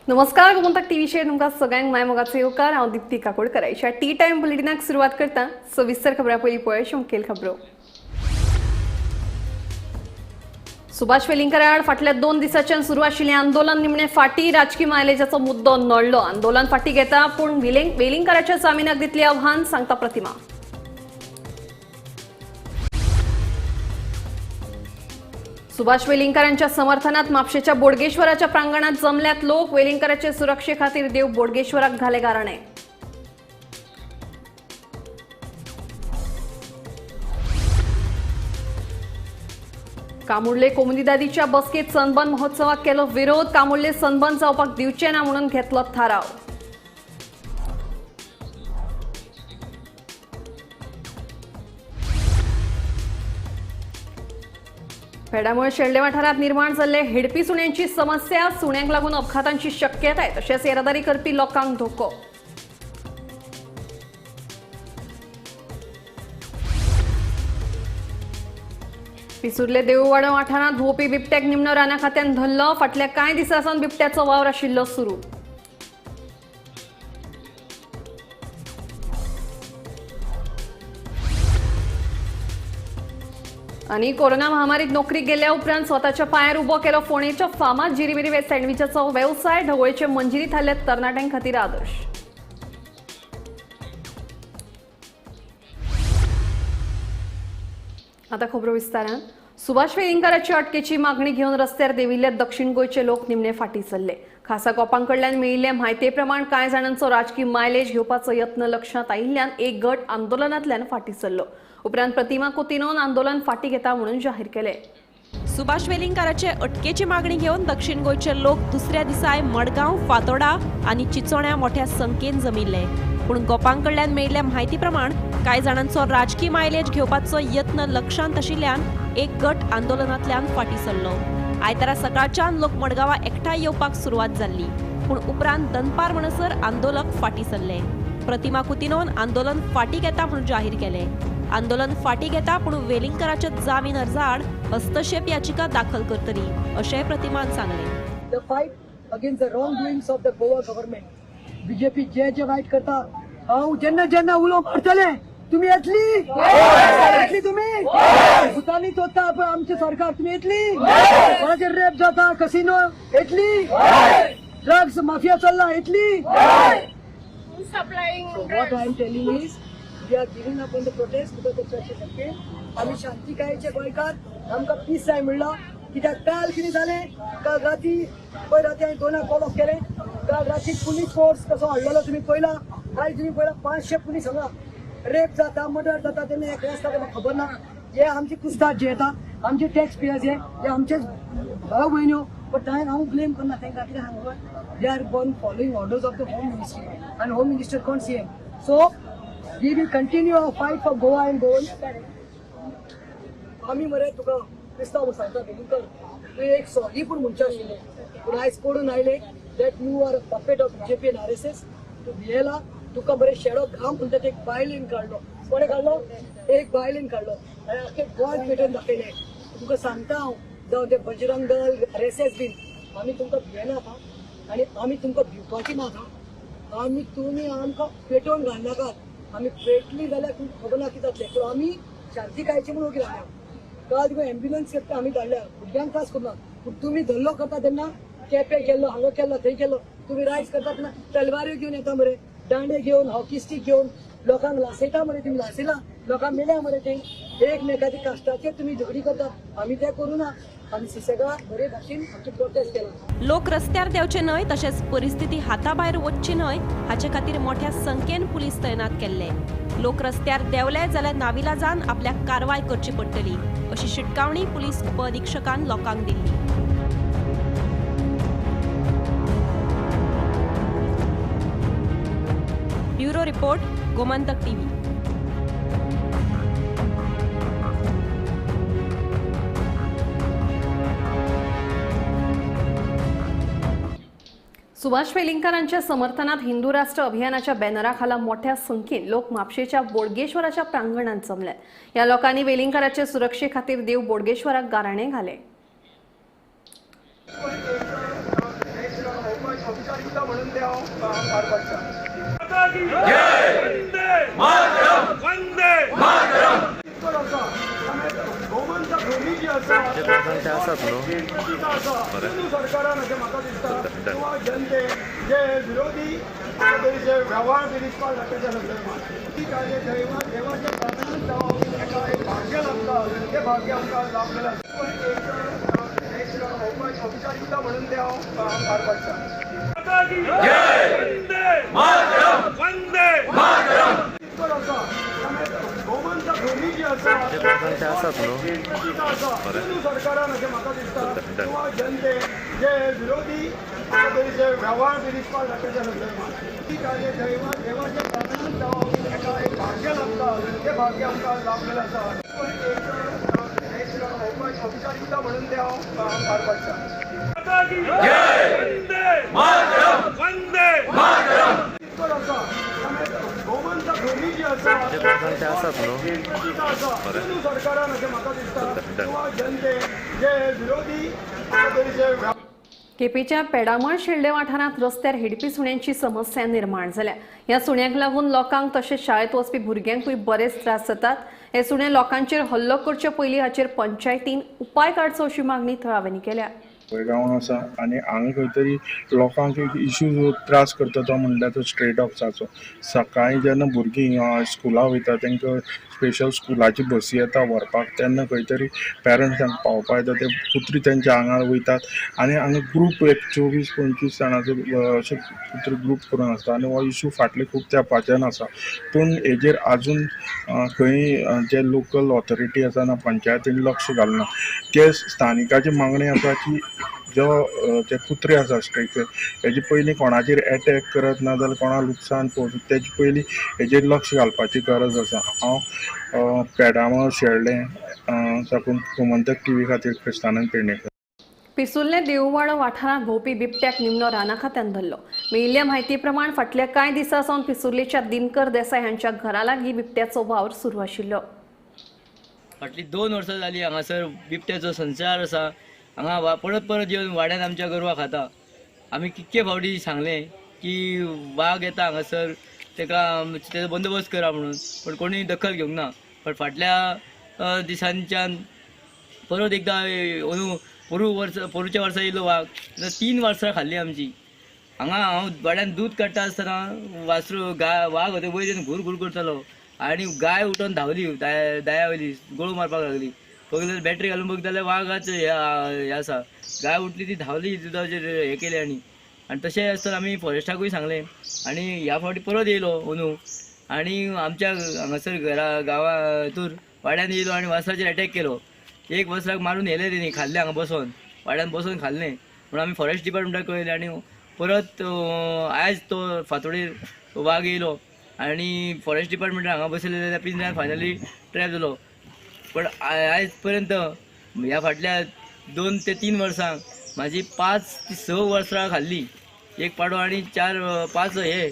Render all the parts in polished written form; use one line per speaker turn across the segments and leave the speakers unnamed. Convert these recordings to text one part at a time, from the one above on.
नमस्कार गोमंतक टीव्हीचेर तुमकां सगळ्यांक मायमोगाचो येवकार। हांव दिप्ती काकोडकर। आयच्या टी टायम बुलेटिनाक सुरवात करता। सविस्तर खबरां पयलीं पळय मुखेल खबरो। सुभाष वेलिंगकरा आड फाटल्या 2 दिसांच्यान सुरू आशिल्लें आंदोलन निमणे फाटी। राजकीय मायलेजाचो मुद्दो नडलो। आंदोलन फाटी घेता पूण वेलिंगकराच्या जामिनाक दितली आव्हान, सांगता प्रतिमा। सुभाष वेलिंगकरांच्या समर्थनात म्हापशेच्या बोडगेश्वराच्या प्रांगणात जमल्यात लोक। वेलिंगकराचे सुरक्षे खातीर देव बोडगेश्वराक घाले गाराणे। कामुर्ले कोमुनिदादीच्या बसकेत सनबर्न महोत्सवाक केलो विरोध। कामुर्ले सनबर्न जावपाक दिवचे ना म्हणून घेतलो थाराव। पेडामुळे शेळडे वाठारात निर्माण जाल्ले हिडपी सुण्यांची समस्या। सुण्यांक लागून अपघातांची शक्यताय, तशेंच येरादारी करपी लोकांक धोको। पिसुर्ले देऊळवाडो वाठारांत भोंवपी बिबट्याक निमणो राना खात्यान धरलो। फाटल्या कांय दिसांसावन बिबट्याचो वावर आशिल्लो सुरू। आनी कोरोना महामारीत नोकरीक गेल्या उपरांत स्वताच्या पांयार उबो केलो फोंडेच्या फामाद जिरीमिरी वेज सँडविचाचो वेवसाय। ढवळचे मंजिरी थारल्या तरणाट्यां खातीर आदर्श। आता खबरो विस्तारान। सुभाष वेलिंगकराच्या अटकेची मागणी घेवन रस्त्यार देविल्ले दक्षिण गोंयचे लोक निमणे फाटी सरले। खासा कोपांकडल्यान मेळिल्ले म्हायते प्रमाण कांय जाणांचो राजकीय मायलेज घेवपाचो यत्न लक्षांत आयिल्ल्यान एक गट आंदोलनांतल्यान फाटी सरलो। उपरांत प्रतिमा कोतिनोन आंदोलन फाटी घेता म्हणून जाहीर केले।
सुभाष वेलिंगकराचे अटकेची मागणी घेवन दक्षिण गोंयचे लोक दुसऱ्या दिसाय मडगांव, फातोर्डा आनी चिंचोण्या मोठ्या संख्येन जमिल्ले। पूण गोपांकडल्यान मेळिल्ल्या म्हायती प्रमाण कांय जाणांचो राजकीय मायलेज घेवपाचो यत्न लक्षांत आशिल्ल्यान एक गट आंदोलनांतल्यान फाटी सरलो। आयतारा सकाळच्यान लोक मडगांवा एकठांय येवपाक सुरवात जाल्ली, पूण उपरांत दनपार म्हणसर आंदोलक फाटी सरले। प्रतिमा कुतिनोन आंदोलन फाटी घेता म्हणून जाहीर केले। आंदोलन फाटी घेता पूण वेलिंगकराच्या जामीन अर्जाआड हस्तक्षेप याचिका दाखल करतली, अशेंय प्रतिमान सांगले।
The fight against the wrongdoings of the Goa government. BJP जे वाईट करता, हांव जेन्ना उलो मारतले तुम्ही येतली तुम्ही भुतानी चोरता पण आमचे सरकार तुम्ही येतली। कोणाचे रेप जाता, कसिनो येतली, ड्रग्स माफिया चल्ला येतली। So what I am telling is, we are giving up on the protest because of such a campaign. आम्ही शांती कायचे गोंयकार, आमकां पीस जाय म्हणला। कित्याक काल कितें जालें, काल राती पळय राती हांवें 2 कॉल ऑफ केले। काल राती पुलीस फोर्स कसो हाडलेलो तुमी पळयला। आयज तुमी पळयला 500 पुलीस हांगा। रेप जाता, मर्डर जाता तेन्ना एक आसता तें म्हाका खबर ना। हे आमचे कुस्ताद जे येता, आमचे टॅक्स पेयर्स हे आमचेच भाव भयण्यो, बट हांव ब्लेम करना तांकां। कित्याक हांगा दे आर गोन following orders of the home ministry आनी होम मिनिस्टर कोण CM। So we will continue our fight for Goa and Goan. आम्ही मरे तुका क्रिस्तांव सांगता वेलिंगकर, तू एक सॉरी पूण म्हणचे आशिल्ले, पूण आयज पडून आयले that you are a puppet of BJP and RSS. तू भियेला, तुका बरे शेडो घाम म्हणटा एक बायलेन काडलो। कोणे काडलो? एक बायलेन काडलो आनी आख्खे गोंय पेटोवन दाखयले। तुका सांगता हांव, जावं ते बजरंग दल, RSS बीन, आमी तुमकां भियेनात आनी आमी तुमकां भिवपाची नात। आमी तुमी आमकां पेटोवन घालनाकात। आमी पेटली जाल्यार तुमकां खबर ना कितें जातलें, पूण आमी शांती कायची म्हणून ओगी रावल्या। काल तुका एम्ब्युलन्स करता आमी धाडल्या, भुरग्यांक त्रास करना, पूण तुमी धरलो करता तेन्ना केपें केल्लो, हांगा केल्लो, थंय केल्लो, तुमी रायज करता तेन्ना तलवाऱ्यो घेवन येता मरे, दांडे घेवन, हॉकी स्टीक घेवन लोकांक लासयता मरे। तुमी लासयला, लोकांक मेल्या मरे। ते एकमेकाची कास्टाचेर तुमी झगडी करतात, आमी तें करूं ना। आमी सुसेगाद बरे भाशेन आमची प्रोटेस्ट केला।
लोक रस्त्यार देवचे न्हय, तशेंच परिस्थिती हाताबायर वचची न्हय हाचे खातीर मोठ्या संख्येन पुलीस तैनात केल्ले। लोक रस्त्यार देवले जाल्यार नाविलाजान आपल्याक कारवाय करची पडटली, अशी शिटकावणी पुलीस उपअधिक्षकान लोकांक दिली। Bureau report, Gomantak TV.
Subhash वेलिंगकरांच्या समर्थनात हिंदू राष्ट्र अभियानाच्या बॅनराखाला मोठ्या संख्येन लोक म्हापशेच्या बोडगेश्वराच्या प्रांगणात जमल्यात। या लोकांनी वेलिंगकराचे सुरक्षे खातीर देव बोडगेश्वराक गाराणे घाले।
पार पडटा. इतकोच आसा गोमंतक ध्वनी जी आसा हिंदू सरकारान अशें म्हाका दिसता किंवा जनते जे विरोधी जे व्यवहार बी दिसपाक लागता त्या संदर्भात ती कार्य देवाच्या प्रार्थनांत जावप हेका एक भाग्य लागता. ते भाग्य आमकां लाभलेलें आसा. एक औपचारिकता म्हणून ते हांव पार पडटा. इतकोच आसा गोमंतक ध्वनी जी आसा हिंदू सरकारान अशें म्हाका दिसता किंवा जनते जे विरोधी जे व्यवहार बी दिसपाक लागता त्या संदर्भात ती कार्य देवाच्या प्रार्थनांत जावप हेका एक भाग्य लागता. ते भाग्य आमकां लाभलेलें आसा. एक औपचारिकता म्हणून ते हांव पार पडटा. इतकोच आसा गोमंतक ध्वनी जी आसा हिंदू सरकारान अशें म्हाका दिसता किंवा जनते जे विरोधी जे
केपेच्या पेडामळ शेल्डे वाठारांत रस्त्यार हिडपी सुण्यांची समस्या निर्माण जाल्या. ह्या सुण्यांक लागून लोकांक तशेंच शाळेत वचपी भुरग्यांकूय बरेच त्रास जातात. हे सुणे लोकांचेर हल्लो करचे पयलीं हाचेर पंचायतीन उपाय काडचो अशी मागणी थळाव्यांनी केल्या.
गांव आसा आनी हांगा खंय तरी लोकांक एक इश्यू त्रास करता तो म्हणल्यार तो स्ट्रे डॉग्साचो. सकाळीं जेन्ना भुरगीं स्कुलाक वयता तांकां स्पेशल स्कुलाची बसी येता व्हरपाक तेन्ना खंय तरी पेरंट्सांक पावपा येता ते कुत्री तेंच्या आंगार वयतात आनी हांगा ग्रूप एक 24-25 जाणांचो अशे कुत्री ग्रूप करून आसता आनी हो इश्यू फाटले खूब तेंपाच्यान आसा. पूण हेजेर आजून खंय जे लोकल ऑथॉरिटी आसा ना पंचायतीन लक्ष घालना. ते स्थानिकाची मागणी आसा की जो ते कुत्रे आसा स्ट्रेक हेजे पयलीं कोणाचेर एटॅक करत ना जाल्यार कोणा लुकसाण पोवचें तेजे पयलीं हेजेर लक्ष घालपाची गरज आसा. हांव पेडामळ शेळडें साकून गोमंतक टीव्ही खातीर क्रिस्तानंद पेडणेकर.
पिसुल्ले देववाडो वाठारांत भोंवपी बिबट्याक निमणो राना खात्यान धरलो. मेळिल्ल्या म्हायती प्रमाण फाटल्या कांय दिसां सावन पिसुर्लेच्या दिनकर देसाय हांच्या घरा लागीं बिबट्याचो वावर सुरू आशिल्लो.
फाटली 2 वर्सां जालीं हांगासर बिबट्याचो संचार आसा. हांगा परत येवन वाड्यान आमच्या गोरवां खाता. आमी कितके फावटी सांगलें की वाघ येता हांगासर तेजो बंदोबस्त करा म्हणून, पण कोणी दखल घेवंक ना. पण फाटल्या दिसांच्यान परत एकदां पोरूच्या वर्सा येयलो वाघ. 3 वर्सां खाल्ली आमची. हांगा हांव वाड्यान दूद काडटा आसतना वाघ होते वयर घूर घूर करतालो आनी गाय उठोन धांवली दाया वयली गळू मारपाक लागली. पळयल्यार बॅटरी घालून बघ जाल्यार वाघाच हे आसा. गाय उठली ती धांवली दुदाचेर हे केलें आनी तशें आसतना आमी फॉरेस्टाकूय सांगलें आनी ह्या फावटी परत येयलो अंदू आनी आमच्या हांगासर गांवा हितूर वाड्यान येयलो आनी वासराचेर अटॅक केलो. एक वासराक मारून व्हेलें तेणी, खाल्लें हांगा बसोन वाड्यान बसोन खाल्लें. म्हणून आमी फॉरेस्ट डिपार्टमेंटाक कळयलें आनी परत आयज तो फातोडेर वाघ येयलो आनी फॉरेस्ट डिपार्टमेंटान हांगा बसयले जाल्यार पिंजऱ्यान फायनली ट्रॅप जालो. पण आयज पर्यंत ह्या फाटल्या 2 ते 3 वर्सांक म्हाजी 5 ते 6 वर्सां खाल्ली. एक पाडो आनी 4-5 हे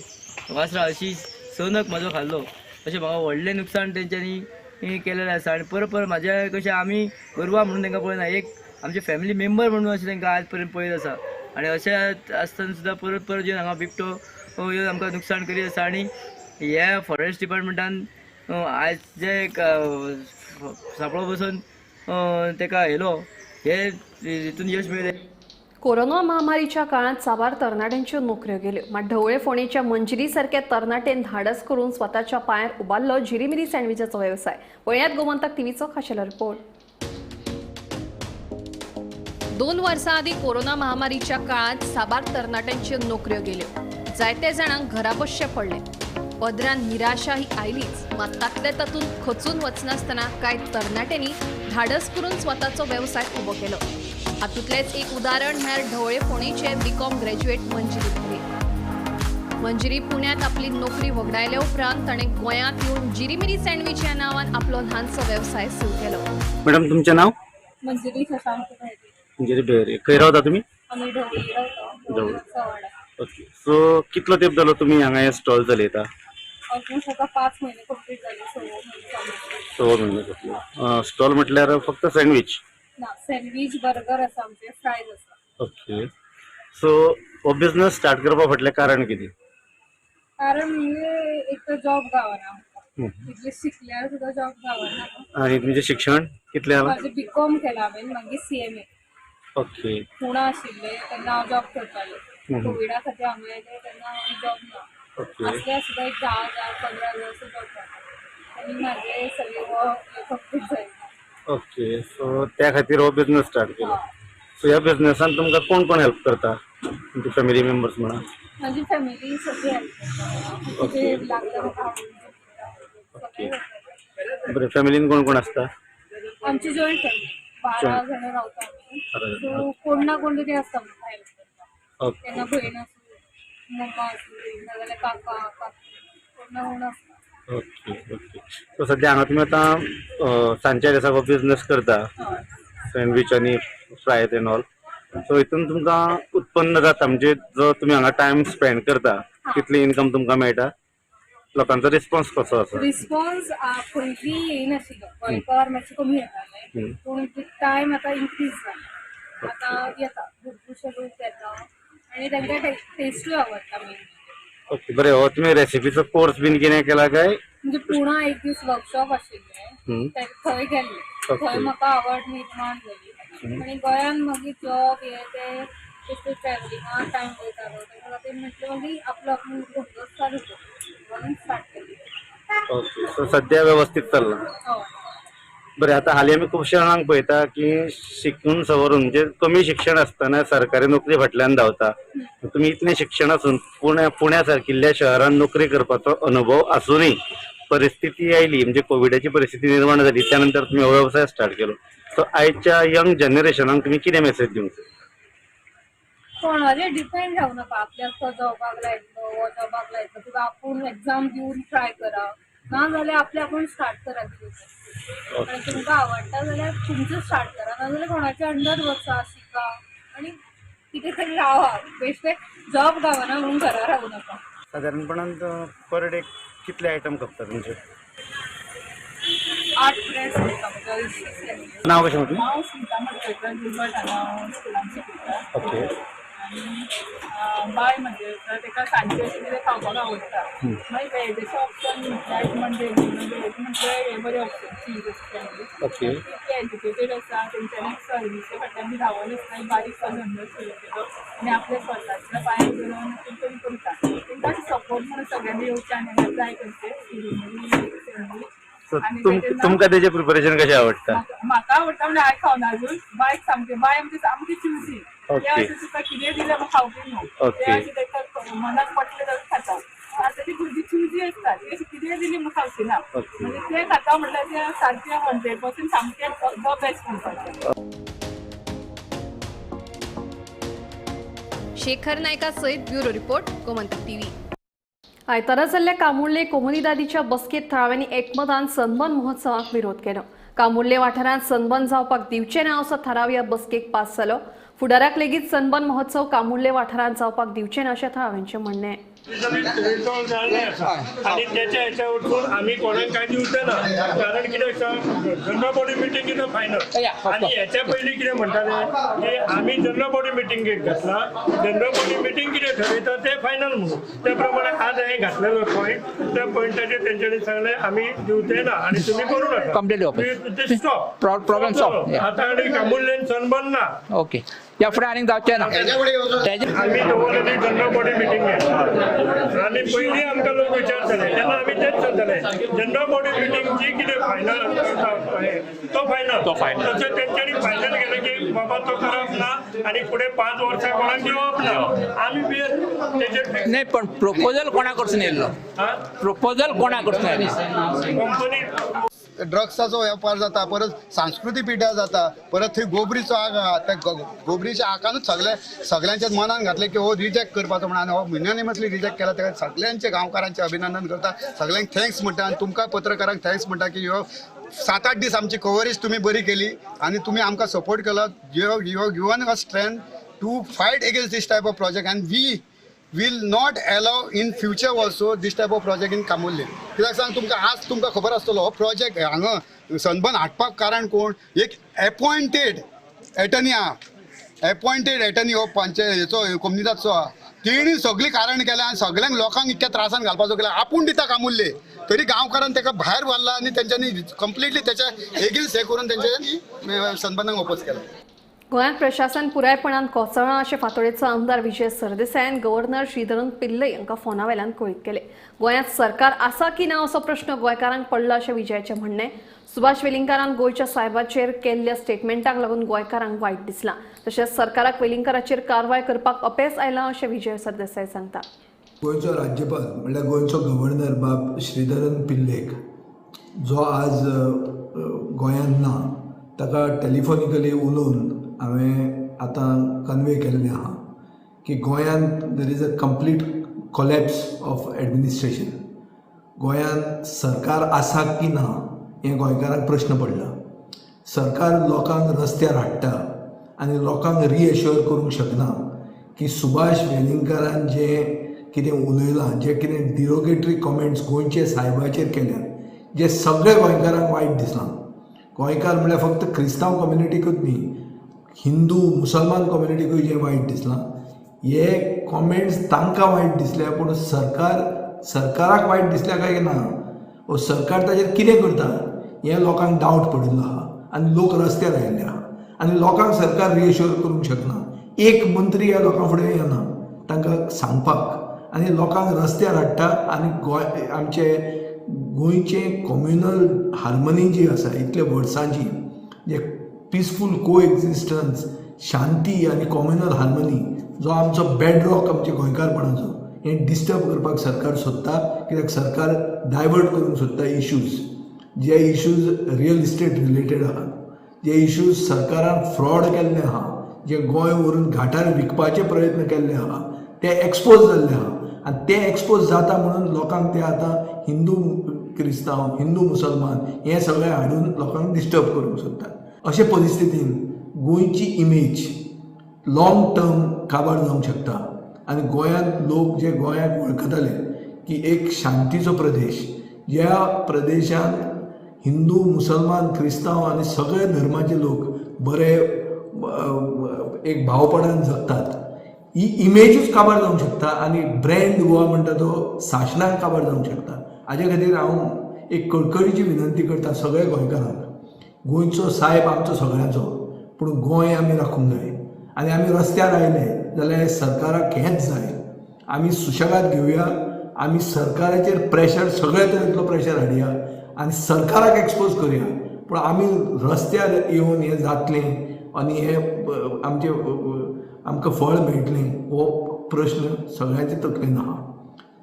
वासरां अशी 6 नग म्हाजो खाल्लो. अशें म्हाका व्हडलें नुकसाण तेंच्यांनी केलेलें आसा. आनी परत म्हाज्या कशें आमी गोरवां म्हणून तांकां पळयना, एक आमचे फॅमिली मेंबर म्हणून अशें तांकां आयज पर्यंत पळयत आसा. आनी अशें आसतना सुद्दां परत येवन हांगा बिबटो येवन आमकां नुकसाण करीत आसा. आनी ह्या फॉरेस्ट डिपार्टमेंटान आयज जे सापळो बसून ताका येयलो हे हितून यश मेळ्ळें.
कोरोना महामारीच्या काळात साबार तरणाट्यांच्यो नोकऱ्यो गेल्यो. मात ढवळे फोंडेच्या मंजिरी सारख्या तरणाटेन धाडस करून स्वताच्या पांयार उबारलो जिरीमिरी सँडविचाचो वेवसाय. पळयात गोमंतक टीव्हीचो खाशेलो रिपोर्ट. 2 वर्सां आदीं कोरोना महामारीच्या काळात साबार तरणाट्यांच्यो नोकऱ्यो गेल्यो. जायते जाणांक घरा बसचें पडलें. पदरान निराशा ही आयलीच, मात तातले तातून खचून वचनासतना कांय तरणाट्यांनी धाडस करून स्वताचो वेवसाय उबो केलो. हातूंतलेंच एक उदाहरण म्हळ्यार ढवळे फोंडेचे बीकॉम ग्रॅज्युएट मंजिरी भिरे. मंजिरी पुण्यांत आपली नोकरी वगडायल्या उपरांत ताणें गोंयांत येवन जिरीमिरी सँडविच ह्या नांवान आपलो ल्हानसो वेवसाय सुरू केलो.
मॅडम तुमचें नाव?
मंजिरी शशांक भेरे.
मंजिरी भेरे. खंय रावता तुमी?
आमी ढवळी रावता.
ओके. सो कितलो तेंप जालो तुमी हांगा हे स्टॉल चलयता?
ऑलमोस्ट आता 5 महिने कंप्लीट झाले.
6 महिने जातले. स्टॉल म्हटल्यार फक्त सँडविच?
ना, सँडविच, बर्गर आसा आमचे, फ्रायज आसा.
ओके. सो हो बिझनेस स्टार्ट करपा फाटलें कारण कितें?
कारण म्हणजे एक तर जॉब गावना तितले शिकल्यार सुद्धा जॉब गावना.
आनी तुमचें शिक्षण कितलें जालां?
माझे बीकॉम केला हांवें, मागीर CMA
ओके.
पुणा आशिल्ले तेन्ना हांव जॉब करतालें. कोविडा खातीर हांगा येयले तेन्ना हांव जॉब ना.
ओके.
असल्यार सुद्धा एक 10,000-15,000 असो जॉब करता आनी म्हागे सगळे वर्क कंप्लीट जायना.
ओके. सो त्या खातीर हो बिझनेस स्टार्ट केलो. सो ह्या बिझनेसान तुमकां कोण कोण हेल्प करता? तुमचे फॅमिली मेंबर्स म्हणा?
माझी फॅमिली सगळी हेल्प करता. कितें लागता म्हाका
ओके. बरें, फॅमिलीन कोण कोण आसता?
आमची जॉईंट फॅमिली 12 जण रावता आमी. सो कोण ना कोण तरी आसता म्हाका हेल्प करता.
ओके.
तेन्ना भयण आसूं, मम्मा आसूं, नाजाल्यार काका काकी कोण ना कोण आसता.
ओके. ओके. सो सद्या हांगा तुमी आतां सांजच्या दिसा हो बिझनेस करता, सँडवीच आनी फ्रायज एंड ऑल. सो हितून तुमकां उत्पन्न जाता, म्हणजे जो तुमी हांगा टायम स्पेंड करता तितली इनकम तुमकां मेळटा? लोकांचो रिस्पॉन्स कसो आसा?
रिस्पॉन्स पयलीं येयनाशिल्लो, गोंयकार मातशे कमी येताले, पूण टायम आतां इन्क्रीज जाला. आतां येता भरपूरशे लोक येता आनी तांकां टेस्टूय आवडटा मेन.
ओके. बरें, हो तुमी रेसिपीचो कोर्स बीन कितें केला काय?
म्हणजे पुणा एक दीस वर्कशॉप आशिल्ले, थंय गेल्ले. थंय म्हाका आवड निर्माण जाली आनी गोंयान मागीर जॉब हे ते तेचे ट्रॅव्हलिंगाक टायम वयतालो, तेच्या खातीर म्हटलें मागीर आपलो आपूण धंदो चालू करूं म्हणून स्टार्ट केली.
ओके. सो सद्या वेवस्थीत चल्ला.
हय.
बरें, आतां हालीं आमी खुबशे जाणांक पळयता की शिकून सवरून म्हणजे कमी शिक्षण आसतना सरकारी नोकरी फाटल्यान धांवता. तुमी इतलें शिक्षण आसून पुण्या सारकिल्ल्या शहरान नोकरी करपाचो अनुभव आसूनय परिस्थिती आयली, म्हणजे कोविडाची परिस्थिती निर्माण जाली, त्यानंतर तुमी हो वेवसाय स्टार्ट केलो. सो आयच्या यंग जनरेशनाक तुमी कितें मेसेज दिवंक?
कोणाचेर डिपेंड रावूं नाका. आपल्याक तो जॉबाक लायतलो वो जॉबाक लायतलो, तुका आपूण एग्जाम दिवन ट्राय करा, ना जाल्यार आपलें आपूण स्टार्ट करा कितें. आनी तुमकां आवडटा जाल्यार तुमचें स्टार्ट करा, ना जाल्यार कोणाच्या अंडर वचा, शिका आनी कितें तरी रावा. बेश्टे जॉब गावना म्हणून घरा रावूं नाका.
सादारणपणान पर डे कितले आयटम खपता तुमचे?
8 प्लेट्स करता म्हटल्यार.
नांव कशें म्हटलें?
हांव स्मिता मडकयकर गुलबर्ट हांगा स्कुलान शिकयता.
ओके.
आनी बाय म्हणजे ताका सांजचे अशें कितें खावपाक आवडटा. मागीर वेजाचें ऑप्शन म्हटल्यार मंडे वेज म्हटल्यार हे बरें ऑप्शन चीज अशें.
ओके.
इतले एज्युकेटेड आसा, तेंच्यांनी सर्विसे फाटल्यान बी धांवून नासता, बारीकसो धंदो सुरू केलो आनी आपल्या स्वताच्या पांयार धरून तेंच्यांनी करता. तेंकां सपोर्ट म्हणून सगळ्यांनी येवचें आनी हांगा ट्राय करचें.
सो तुमकां तेजें प्रिपरेशन कशें आवडटा?
म्हाका आवडटा म्हणजे हांवें खावना अजून. बायक सामकें बाय आमची सामकी चुजी. ते अशें तुका कितें दिलें म्हाका खावपी न्हू. ते अशें ताका मनाक पटलें जाल्यार खाता. आतां ती भुरगीं चुजी आसता, ती अशी कितें दिली म्हाका खावची ना. म्हणजे तें खाता म्हटल्यार तें सारकें 100% सामकें द बेस्ट म्हणपाचें.
शेखर नायका सयत ब्युरो रिपोर्ट गोमंतक टीव्ही. आयतारा जाल्ल्या कामुर्ले कोमुनिदादीच्या बसकेत थळाव्यांनी एकमतान सनबर्न महोत्सवाक विरोध केलो. कामुर्ले वाठारांत सनबर्न जावपाक दिवचे ना असो थाराव ह्या बसकेक पास जालो. फुडाराक लेगीत सनबर्न महोत्सव कामुर्ले वाठारांत जावपाक दिवचे ना अशें थळाव्यांचें म्हणणें आहे.
आणि त्याच्या ह्याच्या वरतून आम्ही कोणाक काय दिवचे ना, कारण कितें जनरल बॉडी मिटींग कितें फायनल. आणि ह्याच्या पयलीं कितें म्हणटाले की आम्ही जनरल बॉडी मिटींगेक घातला, जनरल बॉडी मिटींग कितें ठरयता ते फायनल म्हणून. त्या प्रमाणे आज हांवें घातलेलो पॉयंट, त्या पॉयंटाचेर तेंच्यांनी सांगलें आमी दिवचे ना आनी तुमी करूं नाका.
Complete
stop
problem solve.
आतां आनी कामुर्लेन सनबर्न ना.
ओके. या फुडें आनीक जावचें ना.
आम्ही दवरलेली जनरल बॉडी मिटींग आनी पयलीं आमकां लोक विचारताले तेन्ना आमी तेच सांगताले जनरल बॉडी मिटींग जी कितें फायनल तो फायनल. तशें तेंच्यांनी फायनल केलें की बाबा तो करप ना आनी फुडें 5 वर्सां कोणाक दिवप ना. आमी बी तेजेर
नाही, पण प्रपोजल कोणा कडसून येयल्लो? प्रपोजल कोणा कडसून येयल्लो?
कंपनी
ड्रग्साचो वेपार जाता, परत सांस्कृतीक पिड्यार जाता, परत थंय गोबरीचो आग आहा. त्या गोबरीच्या आकानूच सगळ्यांच्याच मनान घातलें की हो रिजेक्ट करपाचो म्हणून. आनी हो मिनिमसली रिजेक्ट केला. तेका सगळ्यांचे गांवकारांचे अभिनंदन करता, सगळ्यांक थँक्स म्हणटा आनी तुमकां पत्रकारांक थँक्स म्हणटा की ह्यो 7-8 दीस आमची कवरेज तुम्ही बरी केली आनी तुमी आमकां सपोर्ट केलो. You given a strength to fight against these type of project and we will not allow in future also this type of project in Camurlim. कित्याक सांग तुमकां आज तुमकां खबर आसतलो हो प्रोजेक्ट हांगा सनबर्न हाडपाक कारण कोण? एक अपॉइंटेड एटर्नी आहा एपॉइंटेड एटर्नी हो हेचो कम्युनिटाचो आहा तेणी सगळी कारण केल्या आनी सगळ्यांक लोकांक इतक्या त्रासान घालपाचो केला आपूण दिता कामुल्ले तरी गांवकारान ताका भायर व्हरला आनी तेंच्यांनी कंप्लिटली त्याच्या एगेन्स्ट हे करून तेंच्यांनी सनबंदांक ओपोज केला.
गोंयांत प्रशासन पुरायपणान कोसळ्ळां अशें फातोडेचो आमदार विजय सरदेसायान गव्हर्नर श्रीधरन पिल्लय हांकां फोनावेल्यान कळीत केलें. गोंयांत सरकार आसा की ना असो प्रश्न गोंयकारांक पडला अशें विजयाचें म्हणणें. सुभाष वेलिंगकारान गोंयच्या सायबाचेर केल्ल्या स्टेटमेंटाक लागून गोंयकारांक वायट दिसलां. तशेंच सरकाराक वेलिंगकाराचेर कारवाय करपाक अपेस आयलां अशें विजय सरदेसाय सांगता.
गोंयचो राज्यपाल म्हणल्यार गोंयचो गव्हर्नर बाब श्रीधरन पिल्लेक जो आज गोंयांत ना ताका टेलिफोनिकली उलोवन हांवें आतां कन्वे केल्लें आहा की गोंयांत there is a complete collapse of administration. गोंयांत सरकार आसा की ना हें गोंयकारांक प्रश्न पडला. सरकार लोकांक रस्त्यार हाडटा आनी लोकांक रिएश्योर करूंक शकना की सुभाष वेलिंगकारान जें कितें उलयलां जें कितें डिरोगेटरी कॉमेंट्स गोंयचे सायबाचेर केल्यात जे सगळे गोंयकारांक वायट दिसलां. गोंयकार म्हळ्यार फक्त क्रिस्तांव कम्युनिटीकूच न्ही हिंदू मुसलमान कम्युनिटीकूय जें वायट दिसलां. हे कॉमेंट्स तांकां वायट दिसल्या पूण सरकाराक वायट दिसल्या काय ना वो सरकार ताचेर कितें करता हें लोकांक डावट पडिल्लो आहा आनी लोक रस्त्यार आयिल्ले आहा आनी लोकांक सरकार रिएश्योर करूंक शकना. एक मंत्री ह्या लोकां फुडें येना तांकां सांगपाक आनी लोकांक रस्त्यार हाडटा आनी आमचे गोंयचें कम्युनल हार्मनी जी आसा इतल्या वर्सांची जे पिसफूल को एक्झिस्टन्स शांती आनी कम्युनल हार्मनी जो आमचो बेडरॉक आमच्या गोंयकारपणाचो हें डिस्टर्ब करपाक सरकार सोदता. कित्याक सरकार डायवर्ट करूंक सोदता इश्यूज जे इश्यूज रियल इस्टेट रिलेटेड आहा जे इश्यूज सरकारान फ्रॉड केल्ले आहा जे गोंय व्हरून घाटार विकपाचे प्रयत्न केल्ले आहा ते एक्सपोज जाल्ले आहा आनी ते एक्सपोज जाता म्हणून लोकांक ते आतां हिंदू क्रिस्तांव हिंदू मुसलमान हे सगळें हाडून लोकांक डिस्टर्ब करूंक सोदतात. अशे परिस्थितीन गोंयची इमेज लाँग टर्म काबार जावंक शकता आनी गोंयांत लोक जे गोंयाक वळखताले की एक शांतीचो प्रदेश ज्या प्रदेशांत हिंदू मुसलमान क्रिस्तांव आनी सगळे धर्माचे लोक बरे एक भावपणान जगतात ही इमेजूच काबार जावंक शकता आनी ब्रँड गोवा म्हणटा तो शासनाक काबार जावंक शकता. हाजे खातीर हांव एक कळकळीची विनंती करता सगळे गोंयकारांक गोंयचो साहेब आमचो सगळ्यांचो पूण गोंय आमी राखूंक जाय आनी आमी रस्त्यार आयले जाल्यार सरकाराक हेंच जाय आमी सुशेगाद घेवया आमी सरकाराचेर प्रेशर सगळे तरेतलो प्रेशर हाडया आनी सरकाराक एक्सपोज करया पूण आमी रस्त्यार येवन हें जातलें आनी हें आमकां फळ मेळटलें हो प्रश्न सगळ्यांचे तकलेन आहा.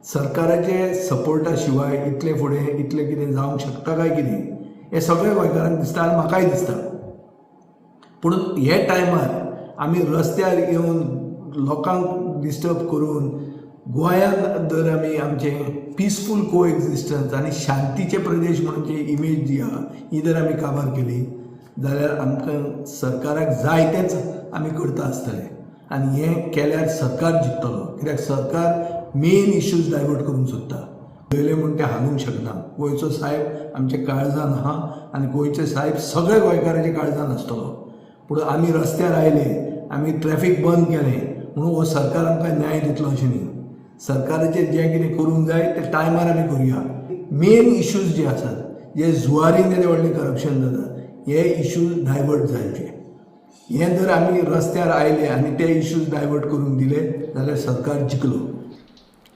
सरकाराचे सपोर्टा शिवाय इतले फुडें इतलें कितें जावंक शकता काय कितें हें सगळ्या गोंयकारांक दिसता आनी म्हाकाय दिसता. पूण हे टायमार आमी रस्त्यार येवन लोकांक डिस्टर्ब करून गोंयांत जर आमी आमचें पिसफूल को एक्झिस्टन्स आनी शांतीचे प्रदेश म्हणून जी इमेज जी आहा ही जर आमी काबार केली जाल्यार आमकां सरकाराक जाय तेंच आमी करता आसतले आनी हें केल्यार सरकार जिखतलो. कित्याक सरकार मेन इश्यूज डायवर्ट करूंक सोदता पयले म्हूण ते हालूंक शकना. गोंयचो साहेब आमच्या काळजान आहा आनी गोंयचे साहेब सगळे गोंयकारांच्या काळजान आसतलो पूण आमी रस्त्यार आयले आमी ट्रॅफीक बंद केलें म्हणून हो सरकार आमकां न्याय दितलो अशें न्ही. सरकाराचेर जें कितें करूंक जाय तें टायमार आमी करुया. मेन इश्यूज जे आसात जे जुवारीन येदे व्हडलें करप्शन जाता हे इश्यूज डायवर्ट जावचे हें जर आमी रस्त्यार आयले आनी ते इश्यूज डायवर्ट करून दिले जाल्यार सरकार जिखलो.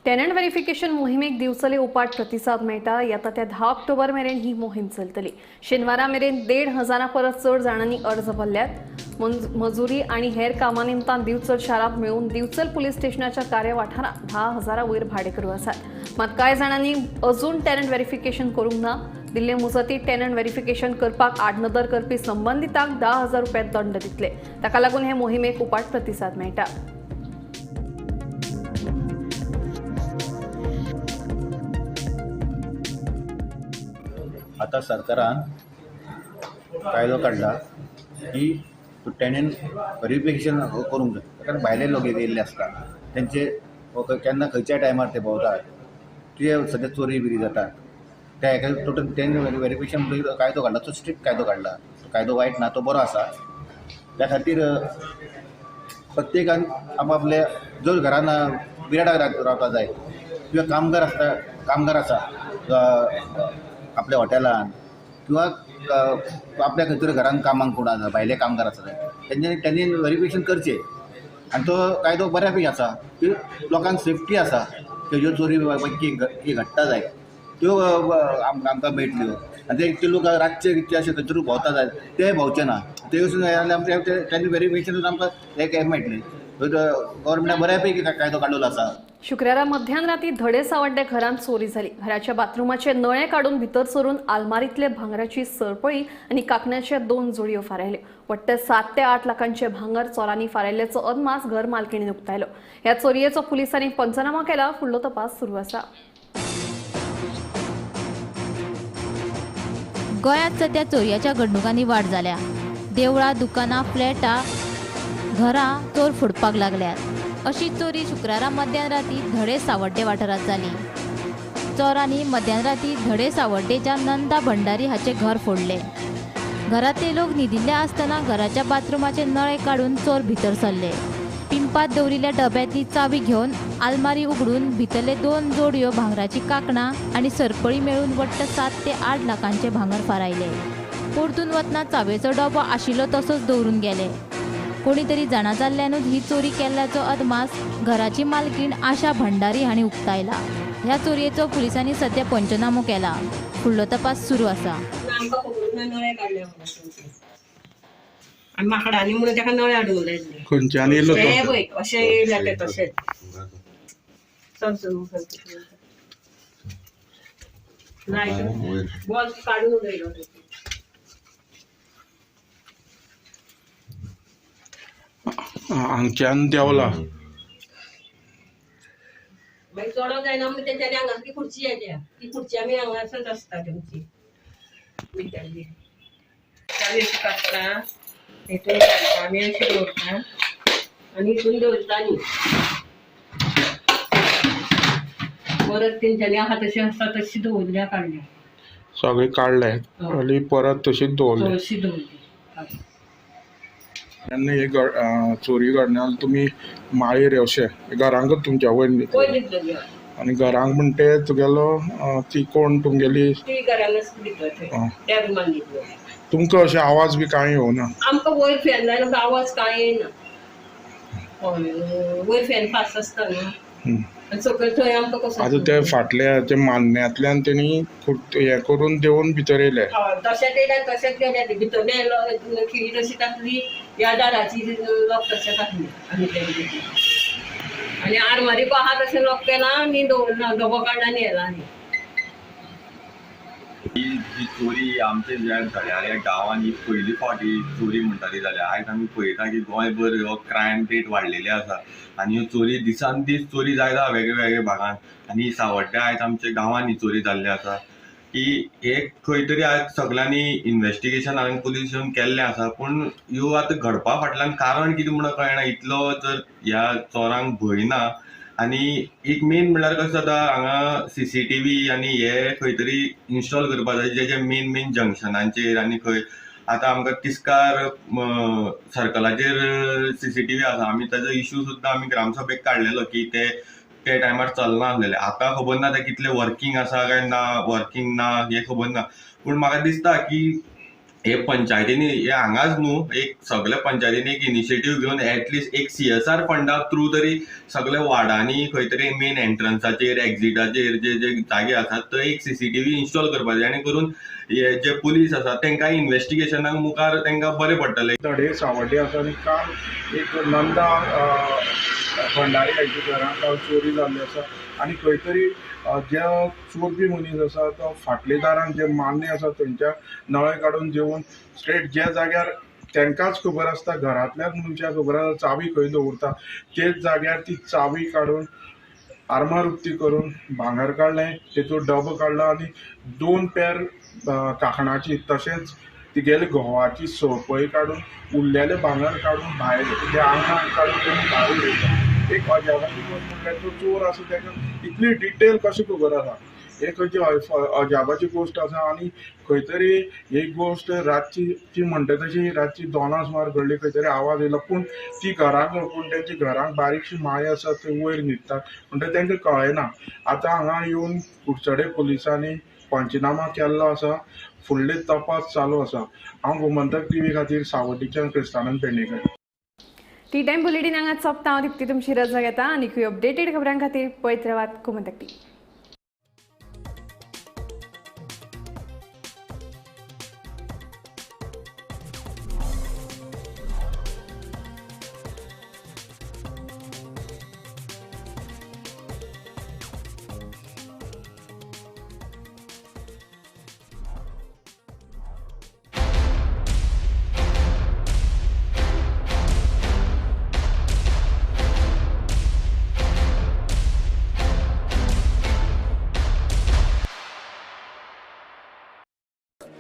टेनंट व्हेरिफिकेशन मोहिमेक दिवचले उपाट प्रतिसाद मेळटा. येता त्या 10 ऑक्टोबर मेरेन ही मोहीम चलतली. शेनवारा मेरेन 1,500 परस चड जाणांनी अर्ज भरल्यात. मजुरी आनी हेर कामां निमतान दिवचल शारांत मेळून दिवचल पुलीस स्टेशनाच्या कार्यवाठारांत 10,000 वयर भाडेकरू आसात. मात कांय जाणांनी अजून टेनंट व्हेरिफिकेशन करूंक ना. दिल्ले मुजतीत टेनंट व्हेरिफिकेशन करपाक आडनदर करपी संबंधिताक 10,000 रुपया दंड दितले. ताका लागून हे मोहिमेक उपाट प्रतिसाद मेळटा.
आता सरकारान कायदो काडला की टेनंट व्हेरिफिकेशन करूंक जाय. कारण भायले लोक येयल्ले आसता तेंचे केन्ना खंयच्या टायमार ते भोंवतात ते सद्या चोरी बिरी जातात त्या हेका टोटल टेनंट व्हेरिफिकेशन कायदो काडला तो स्ट्रिक्ट कायदो काडला. तो कायदो वायट ना तो बरो आसा. त्या खातीर प्रत्येकान आपापल्या जर घरान बिराडाक रावता जाय किंवा कामगार आसा आपल्या हॉटेलान किंवा आपल्या खंय तरी घरान कामाक कोण आसा भायले कामगार आसा त्यांनी व्हेरिफिकेशन करचें आनी तो कायदो बऱ्यापैकी आसा की लोकांक सेफ्टी आसा ज्यो चोरी घडटा जाय त्यो आमकां मेळटल्यो आनी ते लोक रातचे कितें अशें खंय तरी भोंवता जाय ते भोंवचे ना ते वचून आमच्या त्यांनी व्हेरिफिकेशन आमकां हे मेळटलें गव्हर्मेंटान बऱ्यापैकी कायदो काडलेलो आसा.
शुक्रारा मध्यानराती धडे सावड्डे घरांत चोरी झाली. घराच्या बाथरूमाचे नळे काढून भितर सरून आलमारीतले भांगराची सरपळी आणि काकण्याचे 2 जोडयो फारायले. वट्टे 7 ते 8 लाखांचे भांगर चोरांनी फारायल्याचो अदमास घर मालकीणीन उक्तायलो. ह्या चोरयेचो पुलिसांनी पंचनामा केला. फुडलो तपास सुरू आसा.
गोंयांत सध्या चोरयाच्या घडणुकांनी वाड जाल्या. देवळां, दुकानां, फ्लॅटां, घरां चोर फोडपाक लागल्यात. अशी चोरी शुक्रारा मध्यानराती धडे सावड्डे वाठारांत जाली. चोरांनी मध्यानराती धडे सावड्डेच्या नंदा भंडारी हाचे घर फोडले. घरातले लोक न्हिदिल्ले आसतना घराच्या बाथरूमाचे नळे काढून चोर भितर सरले. पिंपात दवरिल्ल्या डब्यांतली चावी घेवन आलमारी उगडून भितरले 2 जोडयो भांगराची कांकणां आनी सरपळी मेळून वट्ट 7 ते 8 लाखांचे भांगर फारायले. परतून वतना चावेचो डबो आशिल्लो तसोच दवरून गेले. कोणी तरी जाणा जाल्ल्यानूच ही चोरी केल्ल्याचो अदमास घराची मालकीण आशा भंडारी हांणी उक्तायला. ह्या चोरयेचो पुलिसांनी सध्या पंचनामो केला. फुडलो तपास सुरू आसा.
माकडांनी म्हणून ताका नळे हाडूंक लायले.
खंयच्यान येयलो
ते
तो?
पळय अशें येयल्या ते तशेंच बॉल काडून उडयलो.
हांगच्यान देवला.
मागीर चोडो जायना म्हणून तेंच्यांनी हांगासली खुर्ची येल्या. ती खुर्ची आमी हांगासरच आसता तेंची भितरली. चावी अशी काडटा, हितून काडटा आमी अशी दवरता आनी हितून दवरता न्ही. परत तेंच्यांनी आहा तशी आसता तशी दवरल्या काडल्या.
सगळे काडले आनी परत तशीच दवरले.
तशी दवरली.
आनी हे चोरी घडण्यान तुमी माळेर अशें घरांकच तुमच्या वयर आनी घरांक म्हणटा ते तुगेलो ती कोण तुमगेली
ती घरानच भितर त्या रुमान न्हिदलो.
तुमकां अशें आवाज बी कांय येवना?
आमकां वयर फॅन लायलो आवाज कांय येना. वयर फॅन फास्ट आसता न्हू आनी सकयल थंय आमकां कसो.
आतां ते फाटल्या ते मान्न्यांतल्यान तेणी हें करून देंवन भितर येयले.
तशेंच येयले तशेंच गेले. भितर खिळी तशी घातली, ह्या दाराची लॉक तशें घातली आमी ते आनी आरमारीक आहा तशें लॉक केला आनी दवरना. डबो काडला आनी येला.
ही चोरी आमच्या ज्या घड्याळ्या गांवांत ही पयली फावटी चोरी म्हणटा ती जाल्या. आयज आमी पळयता की गोंयभर हो क्रायम रेट वाडलेले आसा आनी ह्यो चोरी दिसान दीस चोरी जायता वेगळे वेगळे भागांत. आनी सावड्ड्या आयज आमच्या गांवांत ही चोरी जाल्ली आसा की एक खंय तरी आयज सगळ्यांनी इन्व्हेस्टिगेशन हांवें पुलीस येवन केल्लें आसा. पूण ह्यो आतां घडपा फाटल्यान कारण कितें म्हणून कळना. इतलो जर ह्या चोरांक भंय ना आनी एक मेन म्हणल्यार कशें जाता हांगा CCTV आनी हे खंय तरी इन्स्टॉल करपा जाय जे मेन जंक्शनांचेर आनी खंय. आतां आमकां तिस्कार सर्कलाचेर CCTV आसा. आमी ताजो इश्यू सुद्दां आमी ग्रामसभेक काडलेलो की ते टायमार चलना आसलेले. हाका खबर ना ते कितले वर्कींग आसा काय ना वर्कींग ना हे खबर ना. पूण म्हाका दिसता की हे पंचायतींनी हे हांगाच न्हू एक सगळे पंचायतींनी एक इनिशिएटीव घेवन एटलिस्ट एक CSR फंडा थ्रू तरी सगळे वार्डांनी खंय तरी मेन एंट्रन्साचेर एक्झिटाचेर जे जागे आसात थंय एक CCTV इन्स्टॉल करपाचे जेणे करून हे जे पुलीस आसा तांकां इन्व्हेस्टिगेशनाक मुखार तांकां बरें पडटलें.
धडे सावड्डे आसा आनी काल एक नंदा भंडारी हांच्या घरांत चोरी जाल्ली आसा आनी खंय तरी जे चोरपी मनीस आसा तो फाटले दारान जे मान्य आसा थंयच्या नळे काडून देंवन स्ट्रेट ज्या जाग्यार तांकांच खबर आसता घरांतल्याच मनशाक खबर आसा चावी खंय दवरता तेच जाग्यार ती चावी काडून आरमार उक्ती करून भांगर काडलें, तेचो डबो काडलो आनी 2 पेर कांकणाची तशेंच तिगेले घोवाची सरपळी काडून उरलेले भांगर काडून भायर ते आंगार काडून भायर उडयता. एक अजापाची गोश्ट म्हणल्यार तो चोर आसा ताका इतली डिटेल कशी खबर आसा हे खंयची अजापाची गोश्ट आसा आनी खंय तरी ही गोश्ट रातची जी म्हणटा तशी रातची 2 सुमार घडली, खंय तरी आवाज येयलो पूण ती घरांक पूण तेंची घरांक बारीकशी माय आसा थंय वयर न्हिदतात म्हणटा तेंकां कळना. आतां हांगा येवन कुडचडे पुलिसांनी पंचनामा केल्लो आसा, फुडले तपास चालू आसा. हांव गोमंतक टीव्ही खातीर सावड्डेच्यान क्रिस्तानंद पेडणेकर.
टी टाइम बुलेटिन हांगा सोंपता. हांव दिप्ती तुमची रजा घेता आनी खंय अपडेटेड खबरां खातीर पळयत रावात गोमंतक टीव्ही.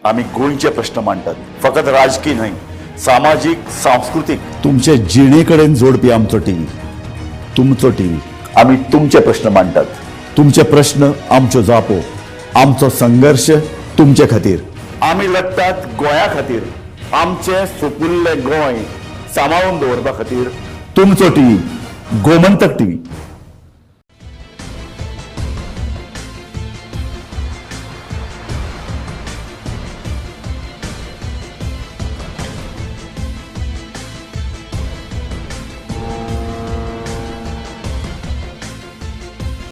आम्ही गोंयचे प्रश्न मांडटात, फकत राजकीय न्हय, सामाजीक सांस्कृतिक.
तुमचे जिणेकडेन जोडपी आमचो टीव्ही, तुमचो टीव्ही.
आम्ही तुमचे प्रश्न मांडटात.
तुमचे प्रश्न आमच्यो जापो, आमचो संघर्ष तुमचे खातीर.
आम्ही लढटात गोंया खातीर, आमचे सोपुल्ले गोंय सांबाळून दवरपा खातीर.
तुमचो टीव्ही, गोमंतक टीव्ही.